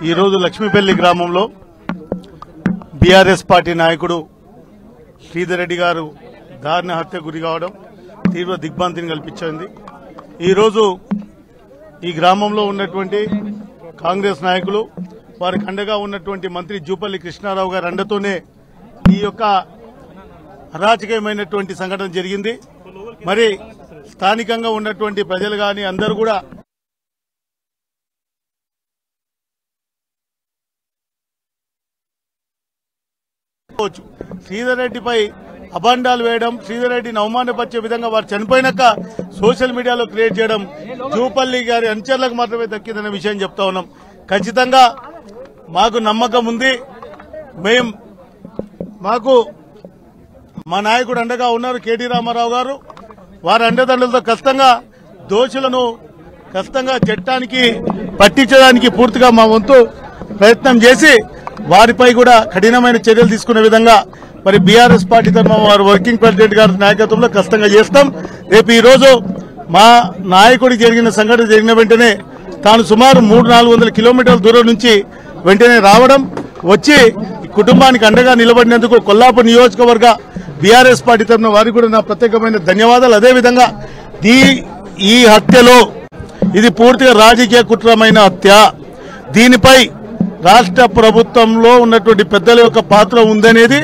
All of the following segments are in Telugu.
ఈరోజు లక్ష్మీపల్లి గ్రామంలో బీఆర్ఎస్ పార్టీ నాయకుడు శ్రీధర్ రెడ్డి గారు దారుణ హత్య గురి కావడం తీవ్ర దిగ్భ్రాంతిని కల్పించింది. ఈరోజు ఈ గ్రామంలో ఉన్నటువంటి కాంగ్రెస్ నాయకులు వారికి అండగా ఉన్నటువంటి మంత్రి జూపల్లి కృష్ణారావు గారి అండతోనే ఈ యొక్క అరాచకమైనటువంటి సంఘటన జరిగింది. మరి స్థానికంగా ఉన్నటువంటి ప్రజలు గాని అందరూ కూడా శ్రీధర్ రెడ్డిపై అభాండాలు వేయడం, శ్రీధర్ రెడ్డిని అవమానపరిచే విధంగా వారు చనిపోయినాక సోషల్ మీడియాలో క్రియేట్ చేయడం జూపల్లి గారి అనుచరులకు మాత్రమే దక్కిందనే విషయం చెప్తా ఉన్నాం. ఖచ్చితంగా మాకు నమ్మకం ఉంది. మాకు మా నాయకుడు అండగా ఉన్నారు కేటీ రామారావు గారు. వారి అండదండలతో ఖచ్చితంగా దోషులను చట్టానికి పట్టించడానికి పూర్తిగా మా వంతు ప్రయత్నం చేసి వారిపై కూడా కఠినమైన చర్యలు తీసుకునే విధంగా మరి బీఆర్ఎస్ పార్టీ తరఫున వారు వర్కింగ్ ప్రెసిడెంట్ గారి నాయకత్వంలో ఖచ్చితంగా చేస్తాం. రేపు ఈ రోజు మా నాయకుడికి జరిగిన సంఘటన జరిగిన వెంటనే తాను సుమారు 300-400 కిలోమీటర్ల దూరం నుంచి వెంటనే రావడం, వచ్చి కుటుంబానికి అండగా నిలబడినందుకు కొల్లాపూర్ నియోజకవర్గ బీఆర్ఎస్ పార్టీ తరఫున వారికి కూడా నా ప్రత్యేకమైన ధన్యవాదాలు. అదేవిధంగా ఈ హత్యలో ఇది పూర్తిగా రాజకీయ కుట్రమైన హత్య. దీనిపై రాష్ట్ర ప్రభుత్వంలో ఉన్నటువంటి పెద్దల యొక్క పాత్ర ఉందనేది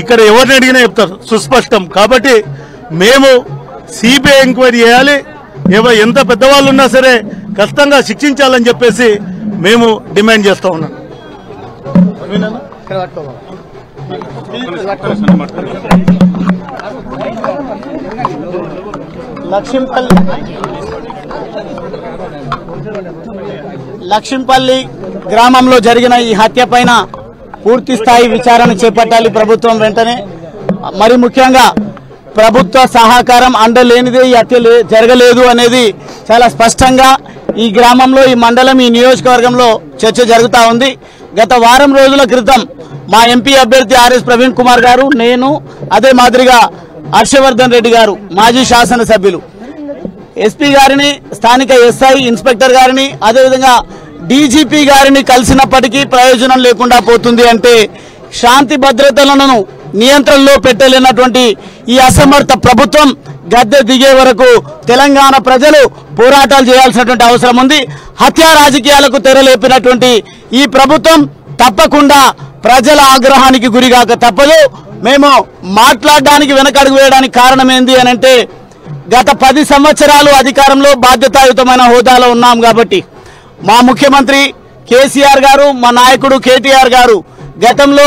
ఇక్కడ ఎవరిని అడిగినా చెప్తారు సుస్పష్టం. కాబట్టి మేము సిబిఐ ఎంక్వైరీ చేయాలి, ఎంత పెద్దవాళ్ళు ఉన్నా సరే ఖచ్చితంగా శిక్షించాలని చెప్పేసి మేము డిమాండ్ చేస్తా ఉన్నాం. లక్ష్మీపల్లి గ్రామంలో జరిగిన ఈ హత్య పైన పూర్తి స్థాయి విచారణ చేపట్టాలి ప్రభుత్వం వెంటనే. మరి ముఖ్యంగా ప్రభుత్వ సహకారం అండలేనిదే ఈ హత్య జరగలేదు అనేది చాలా స్పష్టంగా ఈ గ్రామంలో, ఈ మండలం, ఈ నియోజకవర్గంలో చర్చ జరుగుతూ ఉంది. గత వారం రోజుల క్రితం మా ఎంపీ అభ్యర్థి ఆర్ఎస్ ప్రవీణ్ కుమార్ గారు, నేను, అదే మాదిరిగా హర్షవర్ధన్ రెడ్డి గారు మాజీ శాసనసభ్యులు ఎస్పీ గారిని, స్థానిక ఎస్ఐ ఇన్స్పెక్టర్ గారిని, అదేవిధంగా డీజీపీ గారిని కలిసినప్పటికీ ప్రయోజనం లేకుండా పోతుంది. అంటే శాంతి భద్రతలను నియంత్రణలో పెట్టలేనటువంటి ఈ అసమర్థ ప్రభుత్వం గద్దె దిగే వరకు తెలంగాణ ప్రజలు పోరాటాలు చేయాల్సినటువంటి అవసరం ఉంది. హత్యా రాజకీయాలకు తెరలేపినటువంటి ఈ ప్రభుత్వం తప్పకుండా ప్రజల ఆగ్రహానికి గురిగాక తప్పదు. మేము మాట్లాడడానికి వెనకడుగు వేయడానికి కారణం ఏంది అని అంటే, గత 10 సంవత్సరాలు అధికారంలో బాధ్యతాయుతమైన హోదాలో ఉన్నాం కాబట్టి మా ముఖ్యమంత్రి కేసీఆర్ గారు, మా నాయకుడు కేటీఆర్ గారు గతంలో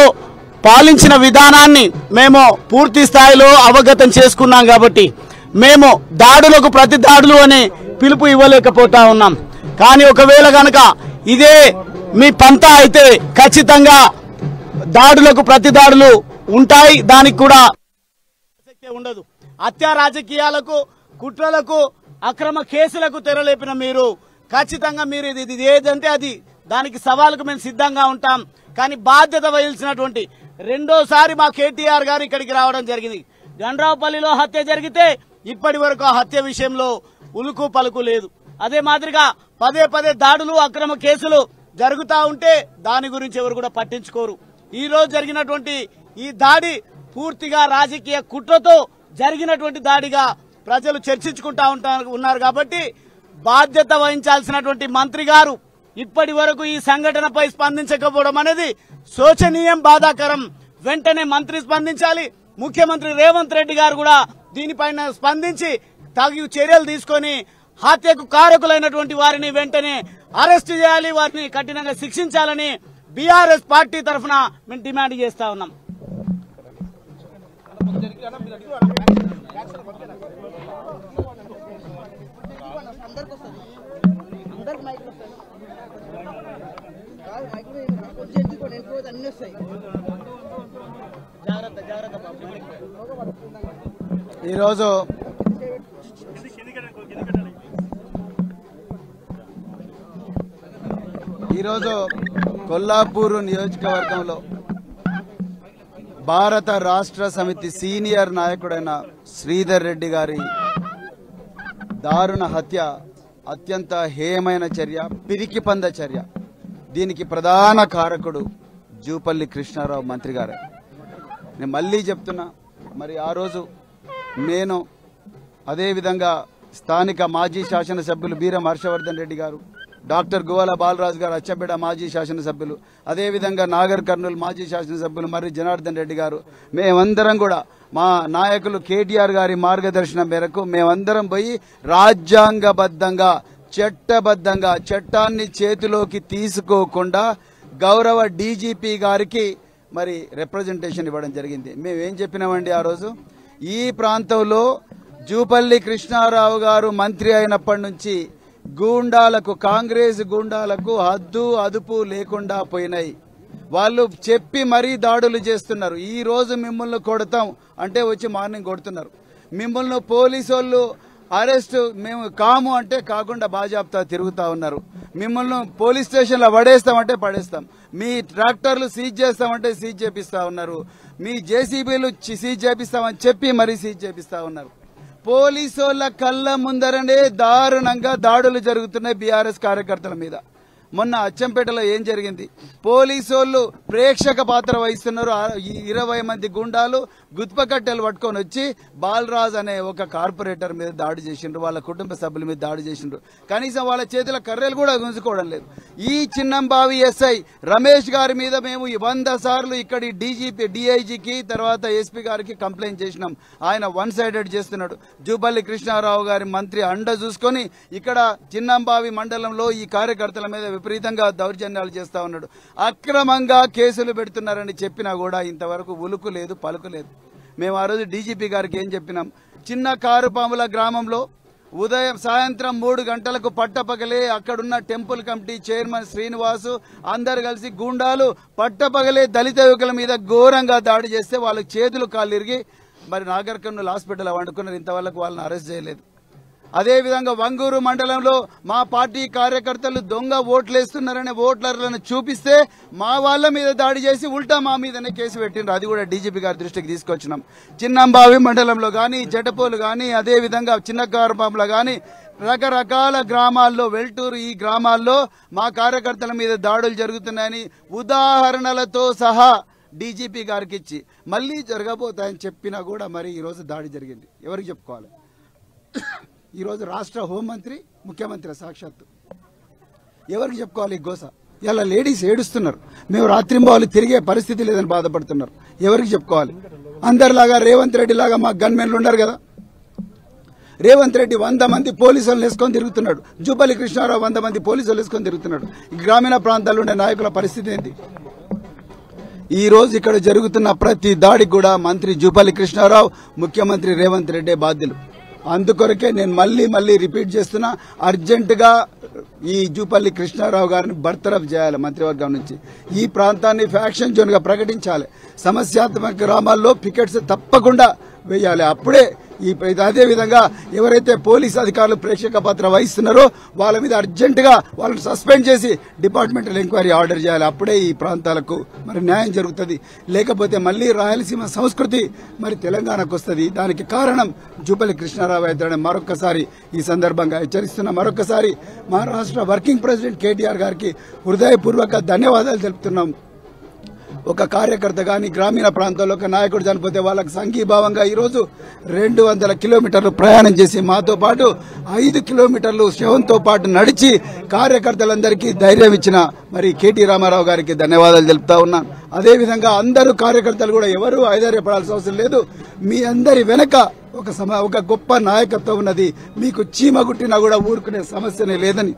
పాలించిన విధానాన్ని మేము పూర్తి స్థాయిలో అవగతం చేసుకున్నాం కాబట్టి మేము దాడులకు ప్రతి దాడులు అనే పిలుపు ఇవ్వలేకపోతా ఉన్నాం. కానీ ఒకవేళ గనక ఇదే మీ పంతా అయితే ఖచ్చితంగా దాడులకు ప్రతి దాడులు ఉంటాయి. దానికి కూడా ఉండదు. హత్యా రాజకీయాలకు, కుట్రలకు, అక్రమ కేసులకు తెరలేపిన మీరు ఖచ్చితంగా మీరు ఇది ఏదంటే అది దానికి సవాలుకు మేము సిద్ధంగా ఉంటాం. కానీ బాధ్యత వహించినటువంటి రెండోసారి మా కేటీఆర్ గారు ఇక్కడికి రావడం జరిగింది. గండ్రావుపల్లిలో హత్య జరిగితే ఇప్పటి వరకు ఆ హత్య విషయంలో ఉలుకు పలుకు లేదు. అదే మాదిరిగా పదే దాడులు, అక్రమ కేసులు జరుగుతూ ఉంటే దాని గురించి ఎవరు కూడా పట్టించుకోరు. ఈ రోజు జరిగినటువంటి ఈ దాడి పూర్తిగా రాజకీయ కుట్రతో జరిగినటువంటి దాడిగా ప్రజలు చర్చించుకుంటా ఉన్నారు. కాబట్టి బాధ్యత వహించాల్సినటువంటి మంత్రి గారు ఇప్పటి వరకు ఈ సంఘటనపై స్పందించకపోవడం అనేది శోచనీయం, బాధాకరం. వెంటనే మంత్రి స్పందించాలి. ముఖ్యమంత్రి రేవంత్ రెడ్డి గారు కూడా దీనిపైన స్పందించి తగు చర్యలు తీసుకొని హత్యకు కారకులైనటువంటి వారిని వెంటనే అరెస్ట్ చేయాలి, వారిని కఠినంగా శిక్షించాలని బీఆర్ఎస్ పార్టీ తరఫున మేము డిమాండ్ చేస్తా ఉన్నాం. ఈరోజు కొల్లాపూర్ నియోజకవర్గంలో భారత రాష్ట్ర సమితి సీనియర్ నాయకుడైన శ్రీధర్ రెడ్డి గారి దారుణ హత్య అత్యంత హేయమైన చర్య, పిరికి పంద చర్య. దీనికి ప్రధాన కారకుడు జూపల్లి కృష్ణారావు మంత్రి గారు. నేను మళ్ళీ చెప్తున్నా, మరి ఆ రోజు నేను అదేవిధంగా స్థానిక మాజీ శాసనసభ్యులు బీరం హర్షవర్ధన్ రెడ్డి గారు, డాక్టర్ గువ్వల బాలరాజు గారు అచ్చంపేట మాజీ శాసనసభ్యులు, అదేవిధంగా నాగర్ కర్నూలు మాజీ శాసనసభ్యులు మరి జనార్దన్ రెడ్డి గారు, మేమందరం కూడా మా నాయకులు కేటీఆర్ గారి మార్గదర్శనం మేరకు మేమందరం పోయి రాజ్యాంగబద్ధంగా చట్టబద్ధంగా చట్టాన్ని చేతిలోకి తీసుకోకుండా గౌరవ డీజీపీ గారికి మరి రిప్రజెంటేషన్ ఇవ్వడం జరిగింది. మేమేం చెప్పినామండి ఆ రోజు, ఈ ప్రాంతంలో జూపల్లి కృష్ణారావు గారు మంత్రి అయినప్పటి నుంచి గూండాలకు, కాంగ్రెస్ గూండాలకు హద్దు అదుపు లేకుండా పోయినాయి. వాళ్ళు చెప్పి మరీ దాడులు చేస్తున్నారు. ఈ రోజు మిమ్మల్ని కొడతాం అంటే వచ్చి మార్నింగ్ కొడుతున్నారు. మిమ్మల్ని పోలీసు వాళ్ళు అరెస్ట్ మేము కాము అంటే కాకుండా బాజాప్తా తిరుగుతా ఉన్నారు. మిమ్మల్ని పోలీస్ స్టేషన్లో పడేస్తామంటే పడేస్తాం. మీ ట్రాక్టర్లు సీజ్ చేస్తామంటే సీజ్ చేపిస్తా ఉన్నారు. మీ జేసీబీలు సీజ్ చేపిస్తామని చెప్పి మరీ సీజ్ చేపిస్తా ఉన్నారు. పోలీసుల కళ్ళ ముందరనే దారుణంగా దాడులు జరుగుతున్నాయి బీఆర్ఎస్ కార్యకర్తల మీద. మొన్న అచ్చంపేటలో ఏం జరిగింది, పోలీసోళ్లు ప్రేక్షక పాత్ర వహిస్తున్నారు. 20 మంది గుండాలు గుత్పకట్టెలు పట్టుకొని వచ్చి బాలరాజ్ అనే ఒక కార్పొరేటర్ మీద దాడి చేసిండ్రు, వాళ్ళ కుటుంబ సభ్యుల మీద దాడి చేసిండ్రు. కనీసం వాళ్ళ చేతుల కర్రెలు కూడా గుంజుకోవడం లేదు. ఈ చిన్నంబావి ఎస్ఐ రమేష్ గారి మీద మేము 100 సార్లు ఇక్కడి డిఐజీకి తర్వాత ఎస్పీ గారికి కంప్లైంట్ చేసినాం. ఆయన వన్ సైడెడ్ చేస్తున్నాడు. జూపల్లి కృష్ణారావు గారి మంత్రి అండ చూసుకొని ఇక్కడ చిన్నంబావి మండలంలో ఈ కార్యకర్తల మీద విపరీతంగా దౌర్జన్యాలు చేస్తా ఉన్నాడు. అక్రమంగా కేసులు పెడుతున్నారని చెప్పినా కూడా ఇంతవరకు ఉలుకు లేదు, పలుకు లేదు. మేము ఆ రోజు డీజీపీ గారికి ఏం చెప్పినాం, చిన్న కారుపాముల గ్రామంలో సాయంత్రం 3 గంటలకు పట్టపగలే అక్కడున్న టెంపుల్ కమిటీ చైర్మన్ శ్రీనివాసు అందరు కలిసి గూండాలు పట్టపగలే దళిత యువకుల మీద ఘోరంగా దాడి చేస్తే వాళ్ళకి చేతులు కాళ్ళు ఇరిగి మరి నాగర్ కర్నూలు హాస్పిటల్ వండుకున్నారు. ఇంతవరకు వాళ్ళని అరెస్ట్ చేయలేదు. అదేవిధంగా వంగూరు మండలంలో మా పార్టీ కార్యకర్తలు దొంగ ఓట్లేస్తున్నారనే ఓట్లర్లను చూపిస్తే మా వాళ్ళ మీద దాడి చేసి ఉల్టా మా మీదనే కేసు పెట్టిండ్రు. అది కూడా డీజీపీ గారి దృష్టికి తీసుకొచ్చినాం. చిన్నంబావి మండలంలో గాని, జటపోలు గాని, అదేవిధంగా చిన్నకారుపాములో గాని రకరకాల గ్రామాల్లో, వెల్టూరు ఈ గ్రామాల్లో మా కార్యకర్తల మీద దాడులు జరుగుతున్నాయని ఉదాహరణలతో సహా డీజీపీ గారికి ఇచ్చి మళ్లీ జరగబోతాయని చెప్పినా కూడా మరి ఈరోజు దాడి జరిగింది. ఎవరికి చెప్పుకోవాలి? ఈరోజు రాష్ట్ర హోంమంత్రి, ముఖ్యమంత్రి సాక్షాత్తు ఎవరికి చెప్పుకోవాలి? ఈ గోస ఇలా లేడీస్ ఏడుస్తున్నారు. మేము రాత్రింబావులు తిరిగే పరిస్థితి లేదని బాధపడుతున్నారు. ఎవరికి చెప్పుకోవాలి? అందరిలాగా రేవంత్ రెడ్డి లాగా మా గన్మెన్లు ఉన్నారు కదా. రేవంత్ రెడ్డి 100 మంది పోలీసులను వేసుకొని తిరుగుతున్నాడు. జూపల్లి కృష్ణారావు 100 మంది పోలీసులు వేసుకొని తిరుగుతున్నాడు. గ్రామీణ ప్రాంతాల్లో ఉండే నాయకుల పరిస్థితి ఏంటి? ఈ రోజు ఇక్కడ జరుగుతున్న ప్రతి దాడికి కూడా మంత్రి జూపల్లి కృష్ణారావు, ముఖ్యమంత్రి రేవంత్ రెడ్డి బాధ్యులు. అందుకొరకే నేను మళ్ళీ రిపీట్ చేస్తున్నా, అర్జెంటుగా ఈ జూపల్లి కృష్ణారావు గారిని బర్తరఫ్ చేయాలి మంత్రివర్గం నుంచి. ఈ ప్రాంతాన్ని ఫ్యాక్షన్ జోన్ గా ప్రకటించాలి. సమస్యాత్మక గ్రామాల్లో పికెట్స్ తప్పకుండా వేయాలి. అప్పుడే అదేవిధంగా ఎవరైతే పోలీస్ అధికారులు ప్రేక్షక పాత్ర వహిస్తున్నారో వాళ్ళ మీద అర్జెంటుగా వాళ్ళని సస్పెండ్ చేసి డిపార్ట్మెంటల్ ఎంక్వైరీ ఆర్డర్ చేయాలి. అప్పుడే ఈ ప్రాంతాలకు మరి న్యాయం జరుగుతుంది. లేకపోతే మళ్లీ రాయలసీమ సంస్కృతి మరి తెలంగాణకు వస్తుంది. దానికి కారణం జూపల్లి కృష్ణారావు అయితే మరొకసారి ఈ సందర్భంగా హెచ్చరిస్తున్నా. మరొకసారి మా రాష్ట్ర వర్కింగ్ ప్రెసిడెంట్ కేటీఆర్ గారికి హృదయపూర్వక ధన్యవాదాలు తెలుపుతున్నాం. ఒక కార్యకర్త గాని గ్రామీణ ప్రాంతాల్లో ఒక నాయకుడు చనిపోతే వాళ్ళకి సంఘీభావంగా ఈరోజు 200 కిలోమీటర్లు ప్రయాణం చేసి మాతో పాటు 5 కిలోమీటర్లు శవంతో పాటు నడిచి కార్యకర్తలందరికీ ధైర్యం ఇచ్చిన మరి కేటీ రామారావు గారికి ధన్యవాదాలు తెలుపుతా ఉన్నాను. అదేవిధంగా అందరూ కార్యకర్తలు కూడా ఎవరూ ఐదార్యపడాల్సిన అవసరం లేదు. మీ అందరి వెనక ఒక గొప్ప నాయకత్వం ఉన్నది. మీకు చీమ గుట్టినా కూడా ఊరుకునే సమస్యనే లేదని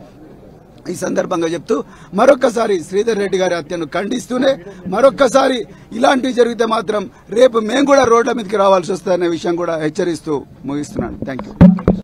ఈ సందర్భంగా చెప్తూ మరొక్కసారి శ్రీధర్ రెడ్డి గారి హత్యను ఖండిస్తూనే మరొక్కసారి ఇలాంటివి జరిగితే మాత్రం రేపు మేము కూడా రోడ్ల మీదకి రావాల్సి వస్తుందనే విషయం కూడా హెచ్చరిస్తూ ముగిస్తున్నాను. Thank you.